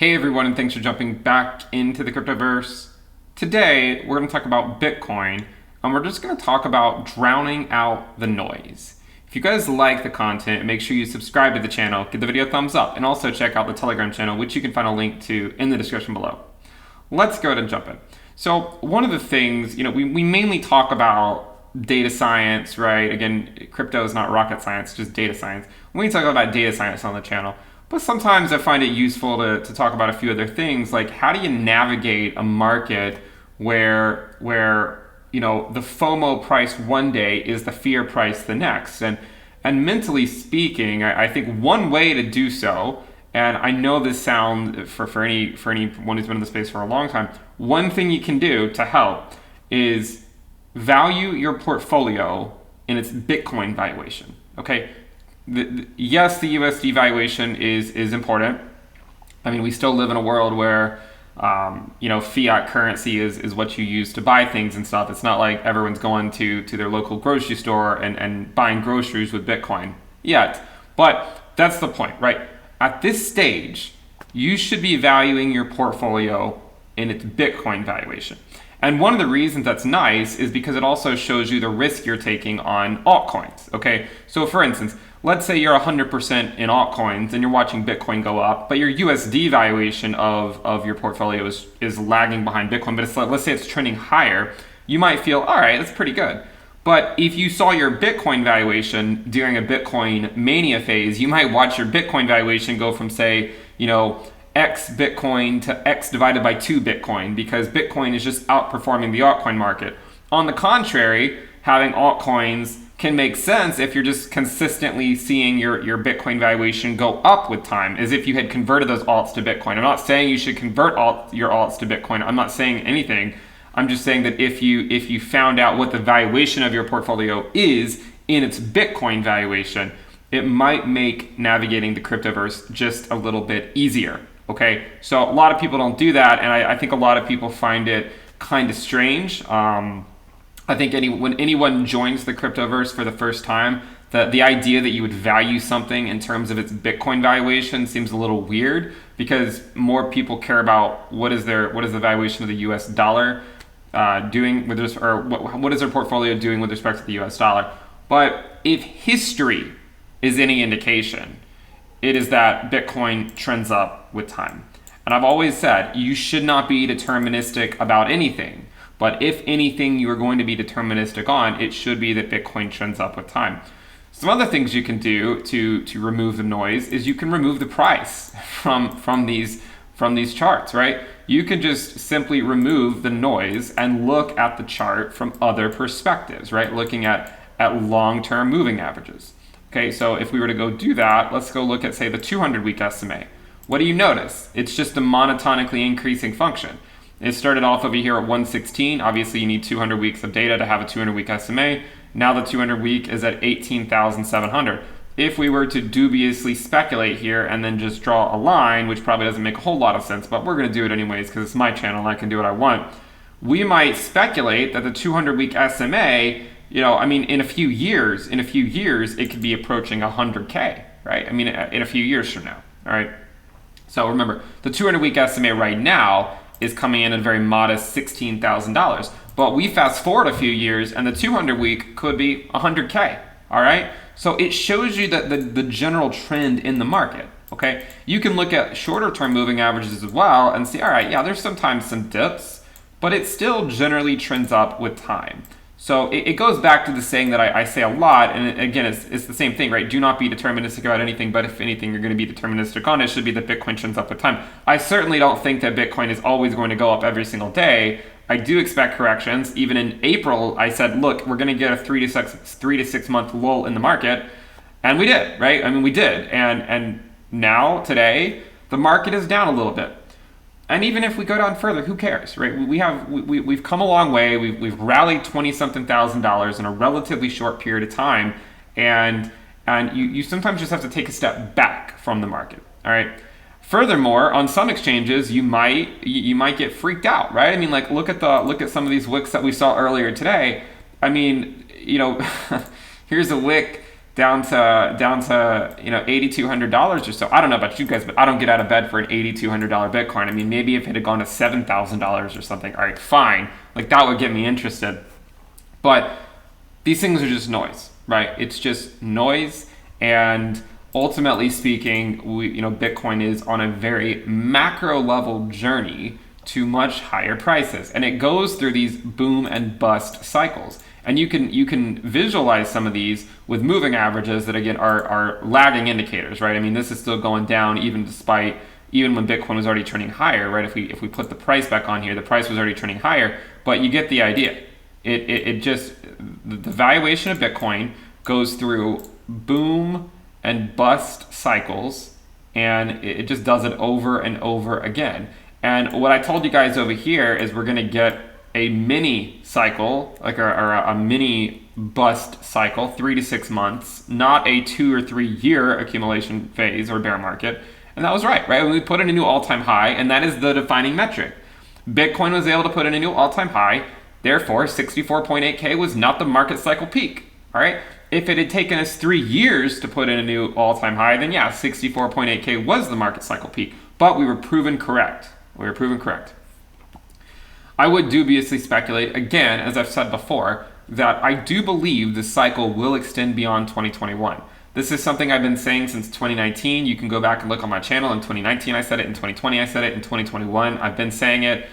Hey everyone, and thanks for jumping back into the cryptoverse. Today, we're going to talk about Bitcoin, and we're just going to talk about drowning out the noise. If you guys like the content, make sure you subscribe to the channel, give the video a thumbs up, and also check out the Telegram channel, which you can find a link to in the description below. Let's go ahead and jump in. So one of the things, we mainly talk about data science, right? Again, crypto is not rocket science, just data science. We talk about data science on the channel. But sometimes I find it useful to talk about a few other things, like how do you navigate a market where the FOMO price one day is the fear price the next. And mentally speaking, I think one way to do so, and I know this sounds for anyone who's been in the space for a long time, one thing you can do to help is value your portfolio in its Bitcoin valuation. Okay? Yes, the USD valuation is important. I mean, we still live in a world where, fiat currency is what you use to buy things and stuff. It's not like everyone's going to their local grocery store and buying groceries with Bitcoin yet. But that's the point, right? At this stage, you should be valuing your portfolio in its Bitcoin valuation. And one of the reasons that's nice is because it also shows you the risk you're taking on altcoins. Okay, so for instance, let's say you're 100% in altcoins and you're watching Bitcoin go up, but your USD valuation of your portfolio is lagging behind Bitcoin, but let's say it's trending higher, you might feel, all right, that's pretty good. But if you saw your Bitcoin valuation during a Bitcoin mania phase, you might watch your Bitcoin valuation go from, say, X Bitcoin to X divided by 2 Bitcoin because Bitcoin is just outperforming the altcoin market. On the contrary, having altcoins can make sense if you're just consistently seeing your Bitcoin valuation go up with time, as if you had converted those alts to Bitcoin. I'm not saying you should convert your alts to Bitcoin. I'm not saying anything. I'm just saying that if you found out what the valuation of your portfolio is in its Bitcoin valuation, it might make navigating the cryptoverse just a little bit easier. Okay, so a lot of people don't do that, and I think a lot of people find it kind of strange. I think when anyone joins the cryptoverse for the first time, the idea that you would value something in terms of its Bitcoin valuation seems a little weird because more people care about what is the valuation of the U.S. dollar doing with this, or what is their portfolio doing with respect to the U.S. dollar. But if history is any indication, it is that Bitcoin trends up with time. And I've always said you should not be deterministic about anything. But if anything you are going to be deterministic on, it should be that Bitcoin trends up with time. Some other things you can do to remove the noise is you can remove the price from these charts, right? You can just simply remove the noise and look at the chart from other perspectives, right? Looking at long-term moving averages. Okay, so if we were to go do that, let's go look at, say, the 200-week SMA. What do you notice? It's just a monotonically increasing function. It started off over here at 116. Obviously, you need 200 weeks of data to have a 200-week SMA. Now the 200-week is at 18,700. If we were to dubiously speculate here and then just draw a line, which probably doesn't make a whole lot of sense, but we're going to do it anyways because it's my channel and I can do what I want. We might speculate that the 200-week SMA, in a few years, it could be approaching 100K, right? In a few years from now, all right? So remember, the 200-week SMA right now is coming in at a very modest $16,000. But we fast forward a few years and the 200-week could be 100K, all right? So it shows you that the general trend in the market, okay? You can look at shorter-term moving averages as well and see, all right, yeah, there's sometimes some dips, but it still generally trends up with time. So it goes back to the saying that I say a lot, and again, it's the same thing, right? Do not be deterministic about anything, but if anything you're going to be deterministic on, it should be that Bitcoin trends up with time. I certainly don't think that Bitcoin is always going to go up every single day. I do expect corrections. Even in April, I said, look, we're going to get a 3 to 6 month lull in the market, and we did, right? We did, and now, today, the market is down a little bit. And even if we go down further, who cares, right? We've come a long way. We've rallied $20-something thousand in a relatively short period of time, and you sometimes just have to take a step back from the market. All right. Furthermore, on some exchanges, you might get freaked out, right? Look at some of these wicks that we saw earlier today. Here's a wick down to $8,200 or so. I don't know about you guys, but I don't get out of bed for an $8,200 Bitcoin. I mean, maybe if it had gone to $7,000 or something, all right, fine, like that would get me interested. But these things are just noise, right? It's just noise, and ultimately speaking, Bitcoin is on a very macro level journey to much higher prices, and it goes through these boom and bust cycles. And you can visualize some of these with moving averages that again are lagging indicators, right? I mean, this is still going down even when Bitcoin was already trending higher, right? If we put the price back on here, the price was already trending higher, but you get the idea. The valuation of Bitcoin goes through boom and bust cycles, and it just does it over and over again. And what I told you guys over here is we're going to get a mini cycle, like a mini bust cycle, 3 to 6 months, not a 2 or 3 year accumulation phase or bear market. And that was right? We put in a new all-time high, and that is the defining metric. Bitcoin was able to put in a new all-time high, therefore 64.8K was not the market cycle peak. All right. If it had taken us 3 years to put in a new all-time high, then yeah, 64.8K was the market cycle peak, but we were proven correct. I would dubiously speculate, again, as I've said before, that I do believe the cycle will extend beyond 2021. This is something I've been saying since 2019. You can go back and look on my channel. In 2019, I said it. In 2020, I said it. In 2021, I've been saying it.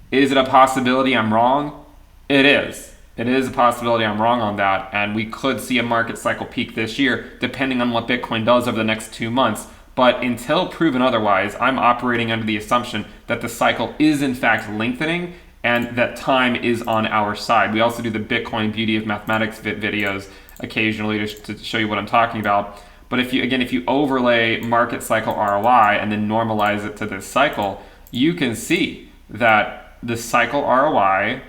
Is it a possibility I'm wrong? It is. It is a possibility I'm wrong on that, and we could see a market cycle peak this year, depending on what Bitcoin does over the next 2 months. But until proven otherwise, I'm operating under the assumption that the cycle is in fact lengthening and that time is on our side. We also do the Bitcoin Beauty of Mathematics videos occasionally to show you what I'm talking about. But if you overlay market cycle ROI and then normalize it to this cycle, you can see that the cycle ROI,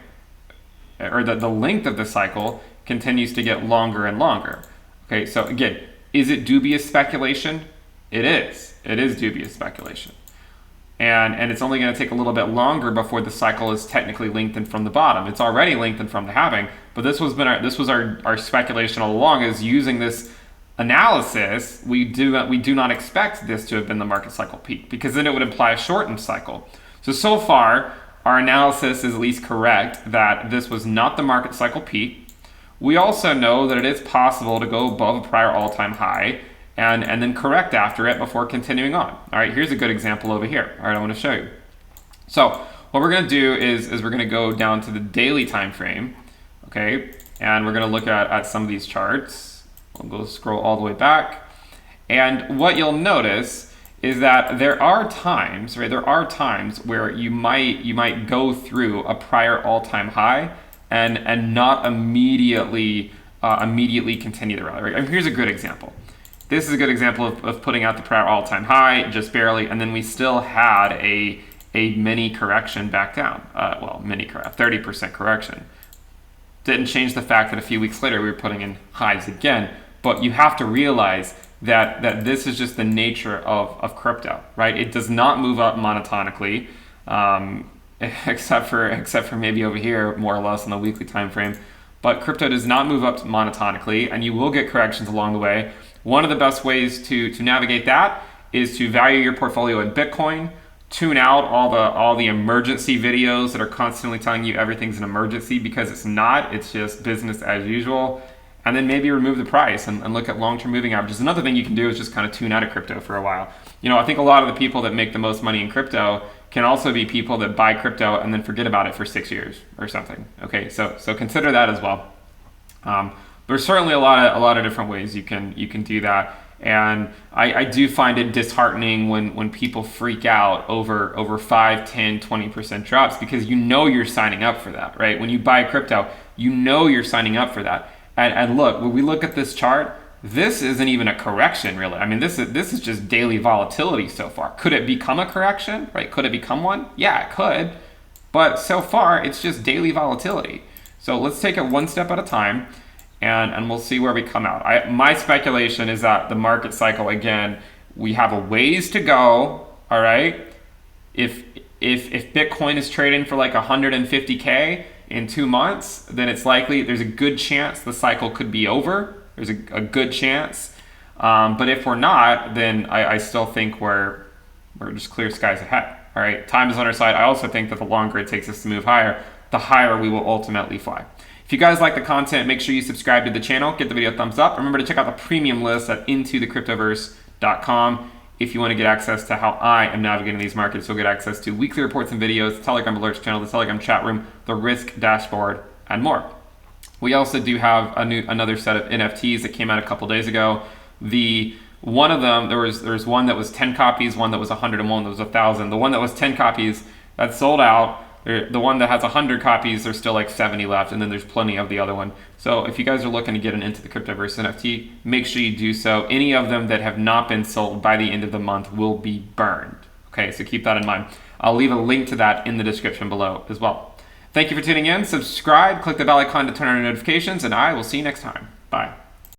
or the length of the cycle, continues to get longer and longer. Okay, so again, is it dubious speculation? It is. It is dubious speculation. And it's only going to take a little bit longer before the cycle is technically lengthened from the bottom. It's already lengthened from the halving, but this was our speculation all along, is using this analysis, we do not expect this to have been the market cycle peak, because then it would imply a shortened cycle. So far, our analysis is at least correct that this was not the market cycle peak. We also know that it is possible to go above a prior all-time high and then correct after it before continuing on. All right, here's a good example over here. All right, I want to show you. So what we're going to do is we're going to go down to the daily time frame, okay, and we're going to look at some of these charts. We'll go scroll all the way back, and what you'll notice is that there are times, right? There are times where you might go through a prior all-time high and not immediately continue the rally. Right? I mean, here's a good example. This is a good example of putting out the prior all-time high just barely, and then we still had a mini correction back down. 30% correction. Didn't change the fact that a few weeks later we were putting in highs again. But you have to realize that this is just the nature of crypto, right? It does not move up monotonically, except for maybe over here, more or less on the weekly time frame. But crypto does not move up monotonically, and you will get corrections along the way. One of the best ways to navigate that is to value your portfolio in Bitcoin, tune out all the emergency videos that are constantly telling you everything's an emergency, because it's not. It's just business as usual. And then maybe remove the price and look at long-term moving averages. Another thing you can do is just kind of tune out of crypto for a while. I think a lot of the people that make the most money in crypto can also be people that buy crypto and then forget about it for 6 years or something. Okay, so consider that as well. There's certainly a lot of different ways you can do that, and I do find it disheartening when people freak out over 5, 10, 20% drops, because you're signing up for that, right? When you buy crypto, you're signing up for that. And look, when we look at this chart, this isn't even a correction, really. I mean, this is just daily volatility so far. Could it become a correction, right? Could it become one? Yeah, it could. But so far, it's just daily volatility. So let's take it one step at a time, and we'll see where we come out. My speculation is that the market cycle, again, we have a ways to go, all right? If Bitcoin is trading for like 150K in 2 months, then it's likely there's a good chance the cycle could be over, There's a good chance. But if we're not, then I still think we're just clear skies ahead. All right, time is on our side. I also think that the longer it takes us to move higher, the higher we will ultimately fly. If you guys like the content, make sure you subscribe to the channel, give the video a thumbs up. Remember to check out the premium list at intothecryptoverse.com. If you want to get access to how I am navigating these markets, you'll get access to weekly reports and videos, the Telegram alerts channel, the Telegram chat room, the risk dashboard, and more. We also do have another set of NFTs that came out a couple days ago. One of them, there was one that was 10 copies, one that was 100, and one that was 1,000. The one that was 10 copies, that sold out. The one that has 100 copies, there's still like 70 left, and then there's plenty of the other one. So if you guys are looking to get an Into the Cryptoverse NFT, make sure you do so. Any of them that have not been sold by the end of the month will be burned. Okay, so keep that in mind. I'll leave a link to that in the description below as well. Thank you for tuning in. Subscribe, click the bell icon to turn on notifications, and I will see you next time. Bye.